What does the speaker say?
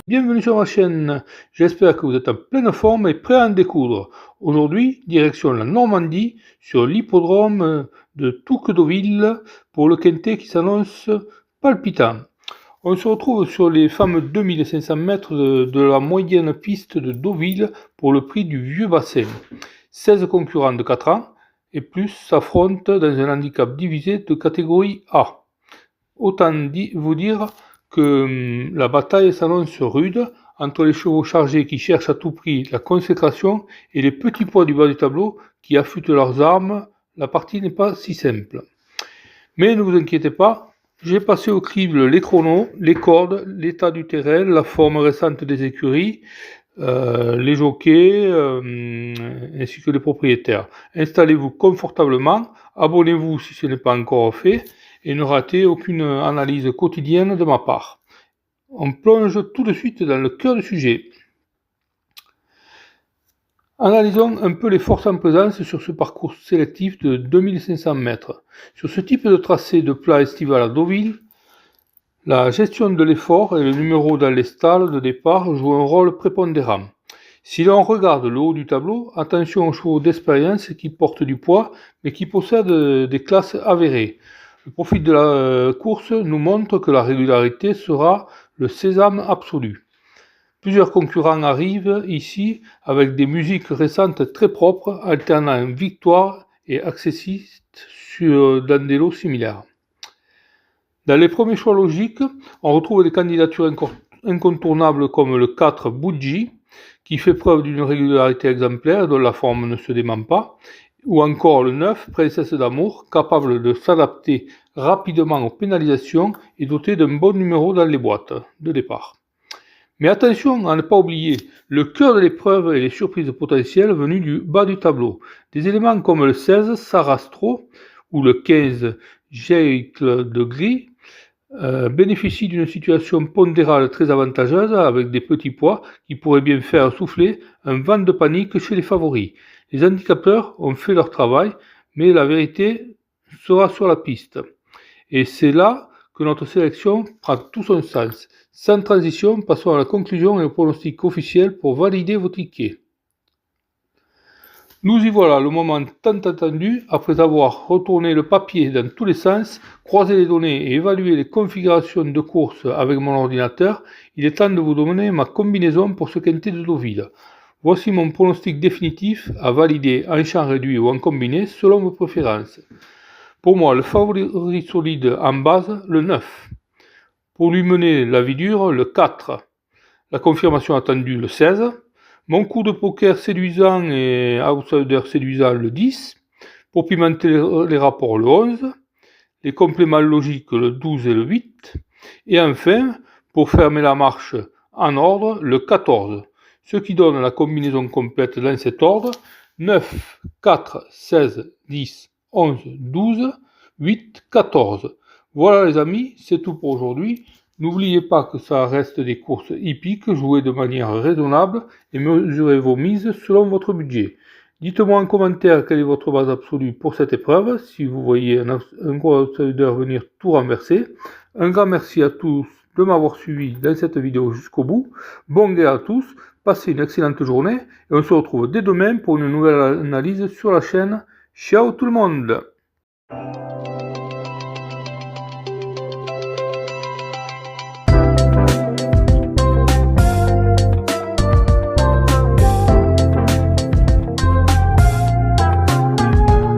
Bienvenue sur ma chaîne, j'espère que vous êtes en pleine forme et prêts à en découdre. Aujourd'hui, direction la Normandie, sur l'hippodrome de Touquedoville pour le quintet qui s'annonce palpitant. On se retrouve sur les fameux 2500 mètres de la moyenne piste de Deauville pour le prix du Vieux Bassin. 16 concurrents de 4 ans et plus s'affrontent dans un handicap divisé de catégorie A. Autant vous dire que la bataille s'annonce rude entre les chevaux chargés qui cherchent à tout prix la consécration et les petits poids du bas du tableau qui affûtent leurs armes. La partie n'est pas si simple. Mais ne vous inquiétez pas, j'ai passé au crible les chronos, les cordes, l'état du terrain, la forme récente des écuries, les jockeys ainsi que les propriétaires. Installez-vous confortablement, abonnez-vous si ce n'est pas encore fait et ne ratez aucune analyse quotidienne de ma part. On plonge tout de suite dans le cœur du sujet. Analysons un peu les forces en présence sur ce parcours sélectif de 2500 mètres. Sur ce type de tracé de plat estival à Deauville, la gestion de l'effort et le numéro dans les stalles de départ jouent un rôle prépondérant. Si l'on regarde le haut du tableau, attention aux chevaux d'expérience qui portent du poids mais qui possèdent des classes avérées. Le profil de la course nous montre que la régularité sera le sésame absolu. Plusieurs concurrents arrivent ici avec des musiques récentes très propres, alternant victoire et accessistes dans des lots similaires. Dans les premiers choix logiques, on retrouve des candidatures incontournables comme le 4 Budgie, qui fait preuve d'une régularité exemplaire dont la forme ne se dément pas, ou encore le 9 Princesse d'amour, capable de s'adapter rapidement aux pénalisations et doté d'un bon numéro dans les boîtes de départ. Mais attention à ne pas oublier le cœur de l'épreuve et les surprises potentielles venues du bas du tableau. Des éléments comme le 16 Sarastro ou le 15 Jeicle de Gris bénéficient d'une situation pondérale très avantageuse avec des petits poids qui pourraient bien faire souffler un vent de panique chez les favoris. Les handicapeurs ont fait leur travail, mais la vérité sera sur la piste. Et c'est là que notre sélection prend tout son sens. Sans transition, passons à la conclusion et au pronostic officiel pour valider vos tickets. Nous y voilà, le moment tant attendu. Après avoir retourné le papier dans tous les sens, croisé les données et évalué les configurations de course avec mon ordinateur, il est temps de vous donner ma combinaison pour ce quintet de Deauville. Voici mon pronostic définitif à valider en champ réduit ou en combiné selon vos préférences. Pour moi, le favori solide en base, le 9. Pour lui mener la vie dure, le 4. La confirmation attendue, le 16. Mon coup de poker séduisant et outsider séduisant, le 10. Pour pimenter les rapports, le 11. Les compléments logiques, le 12 et le 8. Et enfin, pour fermer la marche en ordre, le 14. Ce qui donne la combinaison complète dans cet ordre, 9, 4, 16, 10, 11, 12, 8, 14. Voilà les amis, c'est tout pour aujourd'hui. N'oubliez pas que ça reste des courses hippiques, jouées de manière raisonnable et mesurez vos mises selon votre budget. Dites-moi en commentaire quelle est votre base absolue pour cette épreuve, si vous voyez un gros outsider venir tout renverser. Un grand merci à tous de m'avoir suivi dans cette vidéo jusqu'au bout. Bon gain à tous, passez une excellente journée et on se retrouve dès demain pour une nouvelle analyse sur la chaîne. Ciao tout le monde!